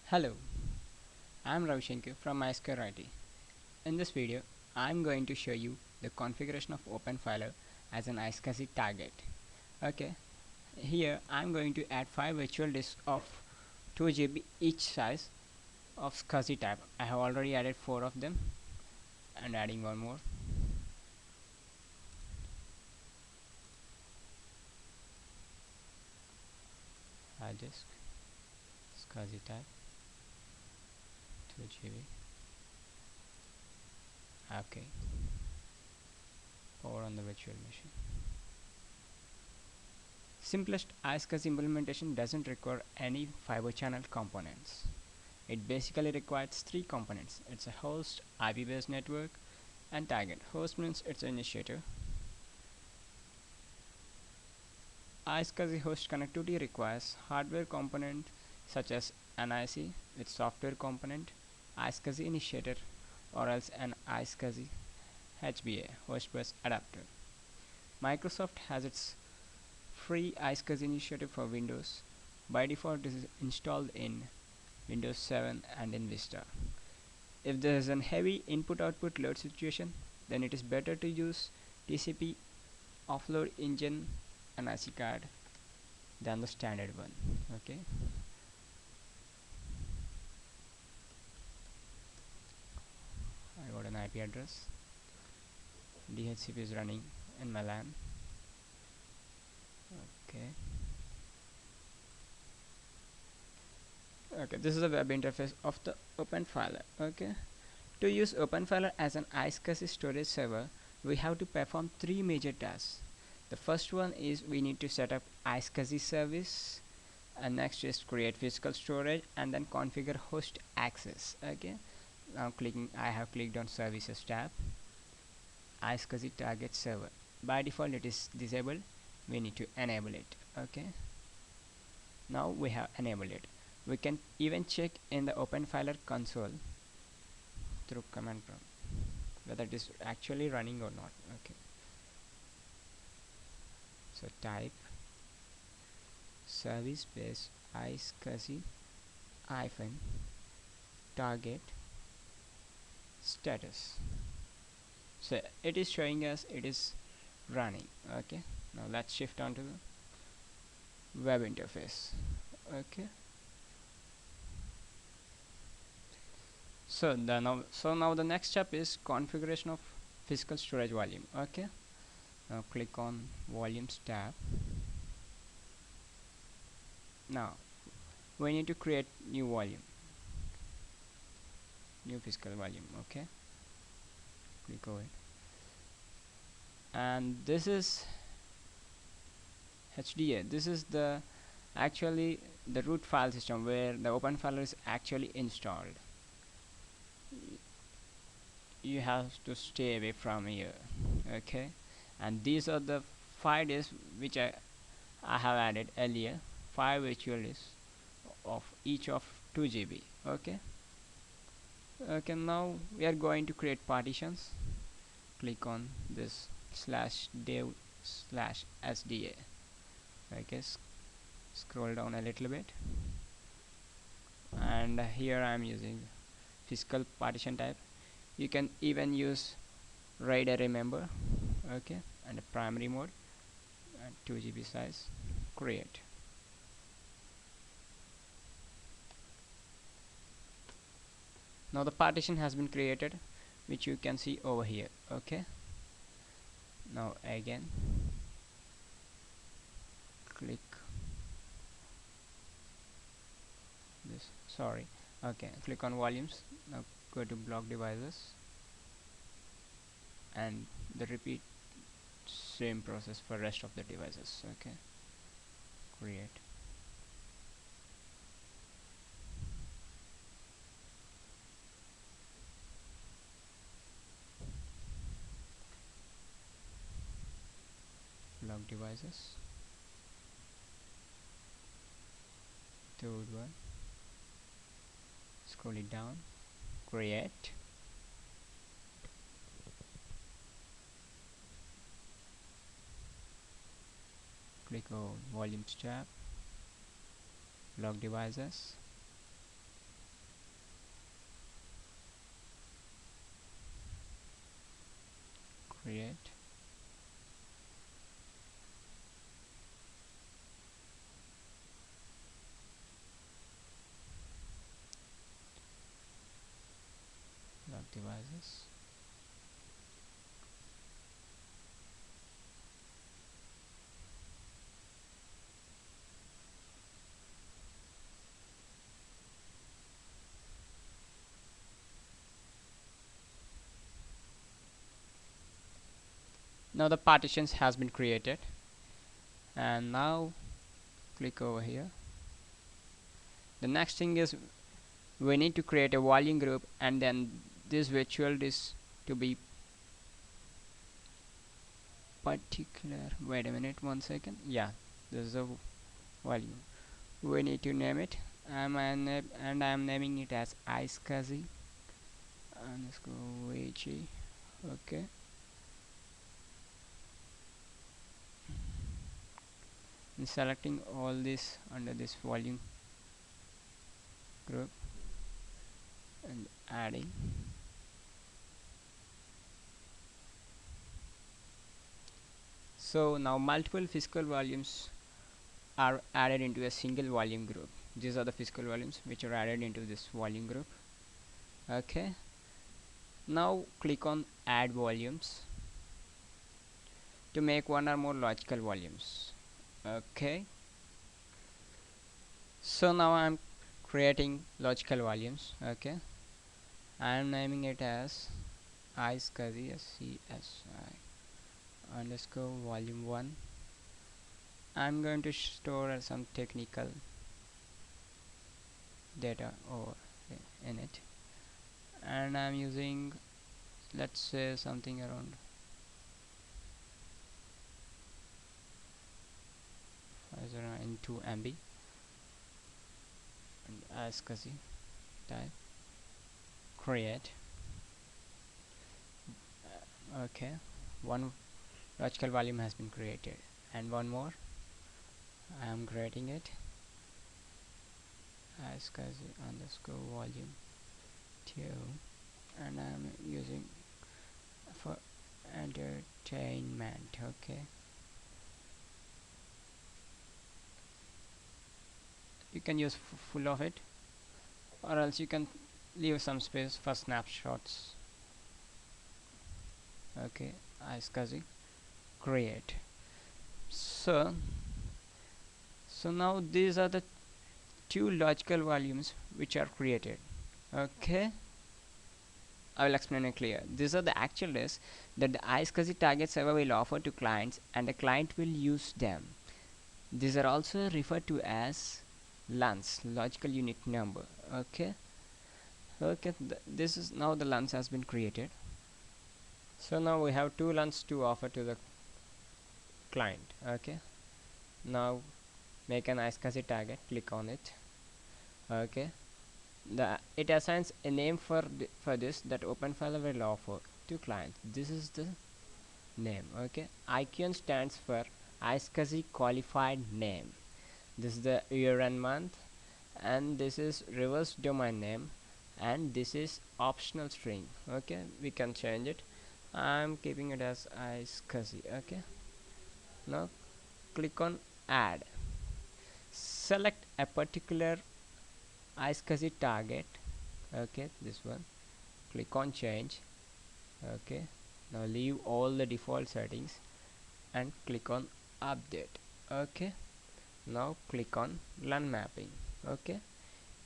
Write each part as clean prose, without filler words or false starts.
Hello, I'm Ravi from iSCSI. In this video, I'm going to show you the configuration of Openfiler as an iSCSI target. Okay, here I'm going to add 5 virtual disks of 2 GB each size of SCSI type. I have already added 4 of them and adding one more. Hard disk, SCSI type, 2 GB. Okay, power on the virtual machine. Simplest iSCSI implementation doesn't require any fiber channel components. It basically requires 3 components. It's a host, IP-based network, and target. Host means it's an initiator. iSCSI host connectivity requires hardware component such as an IC with software component, iSCSI initiator, or else an iSCSI HBA host bus adapter. Microsoft has its free iSCSI initiative for Windows. By default, this is installed in Windows 7 and in Vista. If there is a heavy input-output load situation, then it is better to use TCP offload engine and IC card than the standard one. Okay, I got an IP address. DHCP is running in my LAN. Okay. Okay, this is the web interface of the Openfiler. Okay, to use Openfiler as an iSCSI storage server, we have to perform 3 major tasks. The first one is we need to set up iSCSI service, and next is create physical storage and then configure host access. Okay, now I have clicked on services tab, iSCSI target server. By default it is disabled, we need to enable it. Okay, now we have enabled it. We can even check in the Openfiler console through command prompt whether it is actually running or not. Okay, so type service base iSCSI hyphen target status. So it is showing us it is running. Okay, now let's shift on to the web interface. Okay, now the next step is configuration of physical storage volume. Okay, now click on volumes tab. Now we need to create new volume, new physical volume. Okay, click over it, and this is HDA. This is the actually the root file system where the Openfiler is actually installed. You have to stay away from here. Okay, and these are the 5 disks which I have added earlier, 5 virtual disks of each of 2 GB. Okay, now we are going to create partitions. Click on this /dev/sda. Okay, scroll down a little bit, and here I am using physical partition type. You can even use RAID array member. Okay, and a primary mode and 2 GB size. Create. Now the partition has been created, which you can see over here. Okay, now again click this, sorry. Okay, click on volumes. Now go to block devices and the repeat same process for rest of the devices. Okay, create. Block devices, third one, scroll it down, create. Click on volumes tab, block devices, create. Log devices. Now the partitions has been created, and now click over here. The next thing is we need to create a volume group, and then this virtual disk to be particular. Wait a minute, 1 second. Yeah, this is a volume. We need to name it. And I'm naming it as iSCSI underscore VG. Okay. And selecting all this under this volume group and adding. So now multiple physical volumes are added into a single volume group. These are the physical volumes which are added into this volume group. Okay. Now click on add volumes to make one or more logical volumes. Okay. So now I'm creating logical volumes. Okay. I'm naming it as iSCSI underscore volume 1. I'm going to store some technical data over in it, and I'm using, let's say, something around 502 MB, and iSCSI type create. Okay, one logical volume has been created, and one more I am creating it iSCSI underscore volume 2, and I'm using for entertainment. Okay, you can use full of it, or else you can leave some space for snapshots. Okay, iSCSI create. So now these are the two logical volumes which are created. Okay, I will explain it clear. These are the actual disks that the iSCSI target server will offer to clients, and the client will use them. These are also referred to as LUNs, logical unit number. Okay, this is now the LUNs has been created. So now we have two LUNs to offer to the client. Okay, now make an iSCSI target, click on it. Okay, it assigns a name for this that Openfiler will offer to clients. This is the name. Okay, IQN stands for iSCSI qualified name. This is the year and month, and this is reverse domain name, and this is optional string. Okay, we can change it. I'm keeping it as iSCSI. Okay, now click on add. Select a particular iSCSI target. Okay, this one. Click on change. Okay, now leave all the default settings and click on update. Okay, now click on LUN mapping. Okay,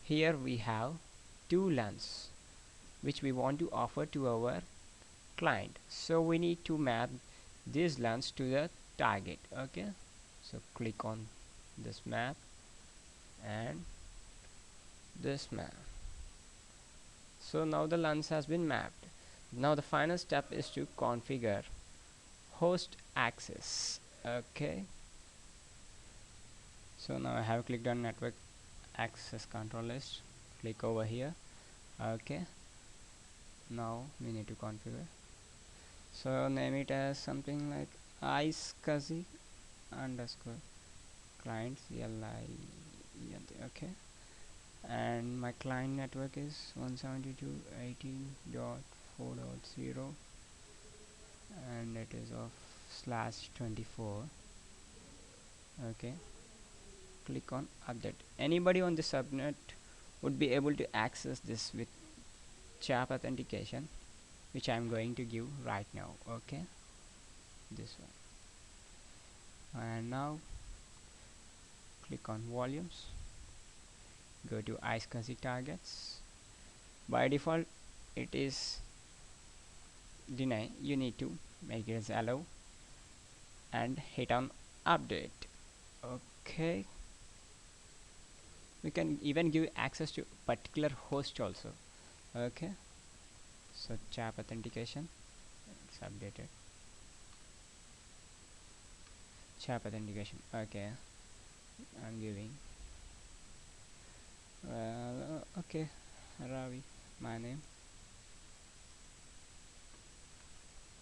here we have two LUNs which we want to offer to our client, so we need to map these LUNs to the target. Okay, so click on this map and this map. So now the LUNs has been mapped. Now the final step is to configure host access. Okay, so now I have clicked on network access control list. Click over here. Okay, now we need to configure. So name it as something like iSCSI underscore clients LI. Okay, and my client network is 172.18.4.0. and it is of /24. Okay, click on update. Anybody on the subnet would be able to access this with chat authentication, which I'm going to give right now. Okay, this one. And now click on volumes, go to iSCSI targets. By default it is deny. You need to make it as allow and hit on update. Okay, we can even give access to particular host also. Okay, so chat authentication, it's updated. Chat authentication. Okay, I'm giving okay, Ravi, my name,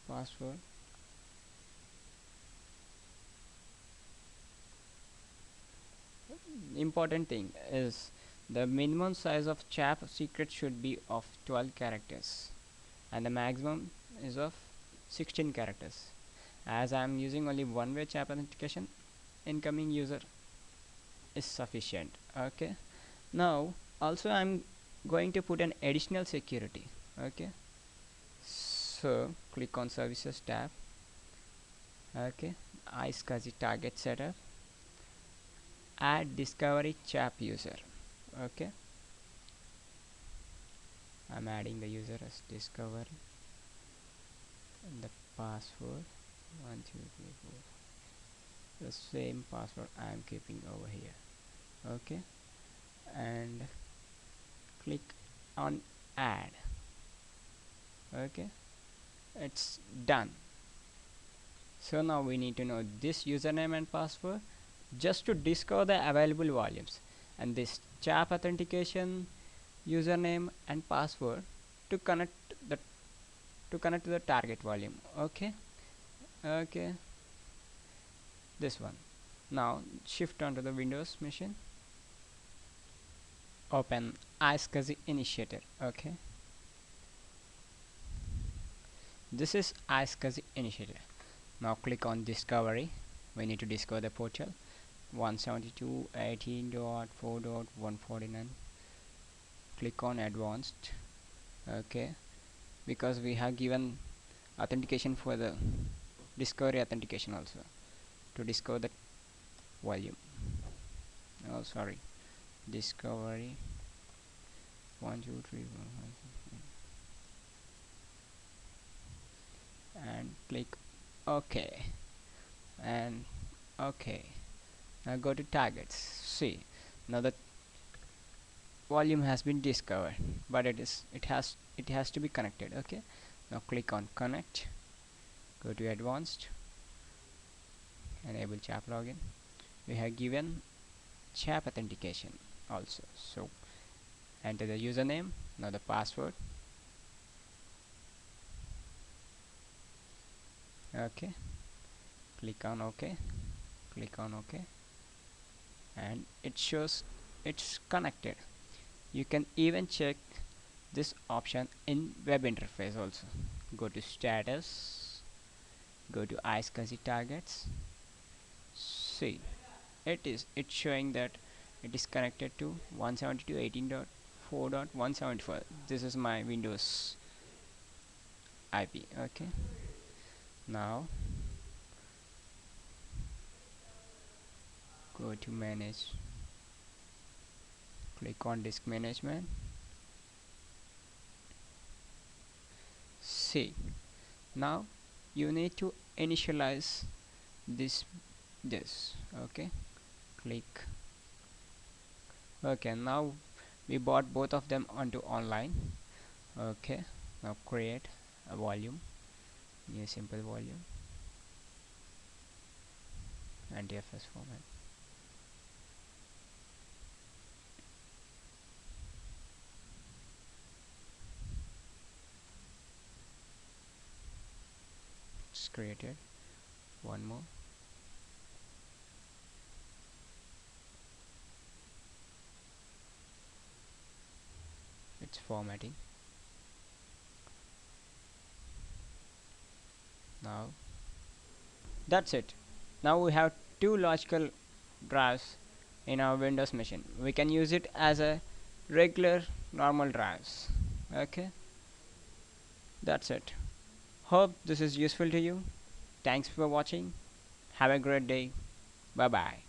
password. Important thing is the minimum size of chat secret should be of 12 characters and the maximum is of 16 characters. As I am using only one-way chat authentication, incoming user is sufficient. Okay, now also I'm going to put an additional security. Okay, so click on services tab. Okay, iSCSI target setup, add discovery chat user. Okay, I'm adding the user as discovery and the password 1234, the same password I am keeping over here. Okay, and click on add. Okay, it's done. So now we need to know this username and password just to discover the available volumes, and this chat authentication username and password to connect the to the target volume. Okay, okay, this one. Now shift onto the Windows machine, open iSCSI initiator. Okay, this is iSCSI initiator. Now click on discovery. We need to discover the portal 172.18.4.149. click on advanced. Okay, because we have given authentication for the discovery authentication also to discover the volume. Oh, sorry, discovery 1 2 3 4 5 6 and click OK and OK. Now go to targets. See, now the volume has been discovered, but it has to be connected. Okay, now click on connect, go to advanced, enable chat login. We have given chat authentication also, so enter the username, now the password. Okay, click on OK, click on OK, and it shows it's connected. You can even check this option in web interface also. Go to status, go to iSCSI targets. See, it's showing that it is connected to 172.18.4.174. This is my Windows IP. Okay, now go to manage, click on disk management. See, now you need to initialize this. Okay, click. Okay, now we bought both of them onto online. Okay, now create a volume, new simple volume, and DFS format. It's created. One more. It's formatting. now. That's it. Now we have two logical drives in our Windows machine. We can use it as a regular normal drives. Okay, that's it. Hope this is useful to you. Thanks for watching. Have a great day. Bye bye.